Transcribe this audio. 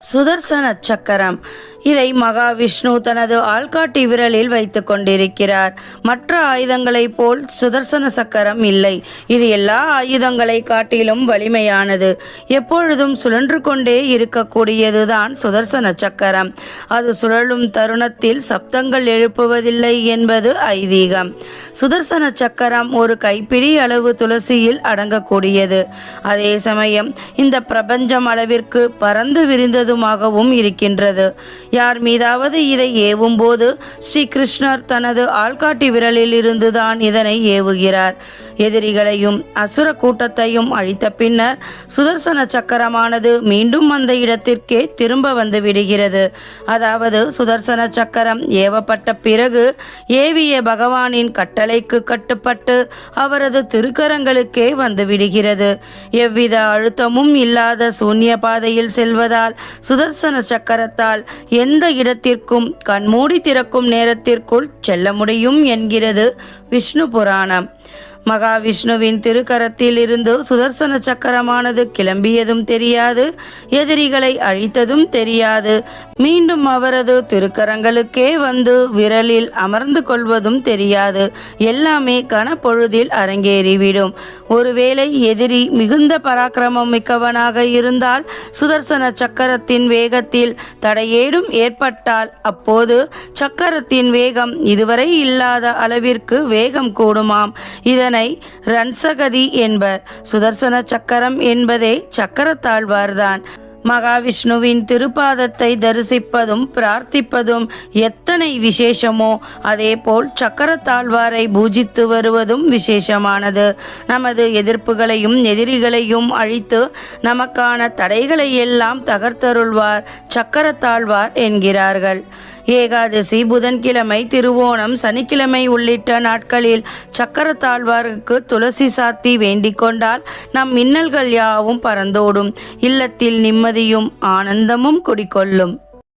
சுதர்சன சக்கரம். இதை மகாவிஷ்ணு தனது ஆள்காட்டி விரலில் வைத்துக் கொண்டிருக்கிறார். மற்ற ஆயுதங்களைப் போல் சுதர்சன சக்கரம் இல்லை. இது எல்லா ஆயுதங்களை காட்டிலும் வலிமையானது. எப்பொழுதும் சுழன்று கொண்டே இருக்கக்கூடியதுதான் சுதர்சன சக்கரம். அது சுழலும் தருணத்தில் சப்தங்கள் எழுப்புவதில்லை என்பது ஐதீகம். சுதர்சன சக்கரம் ஒரு கைப்பிடி அளவு துளசியில் அடங்கக்கூடியது. அதே சமயம் இந்த பிரபஞ்சம் அளவிற்கு பறந்து விரிந்ததுமாகவும் இருக்கின்றது. யார் மீதாவது இதை ஏவும் போது ஸ்ரீ கிருஷ்ணர் தனது ஆள்காட்டி விரலில் இருந்துதான் இதனை ஏவுகிறார். எதிரிகளையும் அசுர கூட்டத்தையும் அழித்த பின்னர் சுதர்சன சக்கரமானது மீண்டும் அந்த இடத்திற்கே திரும்ப வந்து விடுகிறது. அதாவது சுதர்சன சக்கரம் ஏவப்பட்ட பிறகு ஏவிய பகவானின் கட்டளைக்கு கட்டுப்பட்டு அவரது திருக்கரங்களுக்கே வந்து விடுகிறது. எவ்வித அழுத்தமும் இல்லாத சூன்ய பாதையில் செல்வதால் சுதர்சன சக்கரத்தால் எந்த இடத்திற்கும் கண்மூடி திறக்கும் நேரத்திற்குள் செல்ல முடியும் என்கிறது விஷ்ணு புராணம். மகாவிஷ்ணுவின் திருக்கரத்தில் இருந்து சுதர்சன சக்கரமானது கிளம்பியதும் தெரியாது, எதிரிகளை அழித்ததும் தெரியாது, மீண்டும் அவரது திருக்கரங்களுக்கே வந்து விரலில் அமர்ந்து கொள்வதும் தெரியாது. எல்லாமே கனப்பொழுதில் அரங்கேறிவிடும். ஒருவேளை எதிரி மிகுந்த பராக்கிரமம் மிக்கவனாக இருந்தால் சுதர்சன சக்கரத்தின் வேகத்தில் தடையேடும் ஏற்பட்டால் அப்போது சக்கரத்தின் வேகம் இதுவரை இல்லாத அளவிற்கு வேகம் கூடுமாம். இதனை ரன்சகதி என்பர். சுதர்சன சக்கரம் என்பதே சக்கரத்தாழ்வார்தான். மகாவிஷ்ணுவின் திருப்பாதத்தை தரிசிப்பதும் பிரார்த்திப்பதும் எத்தனை விசேஷமோ அதேபோல் சக்கரத்தாழ்வாரை பூஜித்து வருவதும் விசேஷமானது. நமது எதிர்ப்புகளையும் எதிரிகளையும் அழித்து நமக்கான தடைகளை எல்லாம் தகர்த்தருள்வார் சக்கரத்தாழ்வார் என்கிறார்கள். ஏகாதசி, புதன்கிழமை, திருவோணம், சனிக்கிழமை உள்ளிட்ட நாட்களில் சக்கரத்தாழ்வாருக்கு துளசி சாத்தி வேண்டிக் கொண்டால் நம் இன்னல்கள் யாவும் பறந்தோடும். இல்லத்தில் நிம்மதியும் ஆனந்தமும் குடிகொள்ளும்.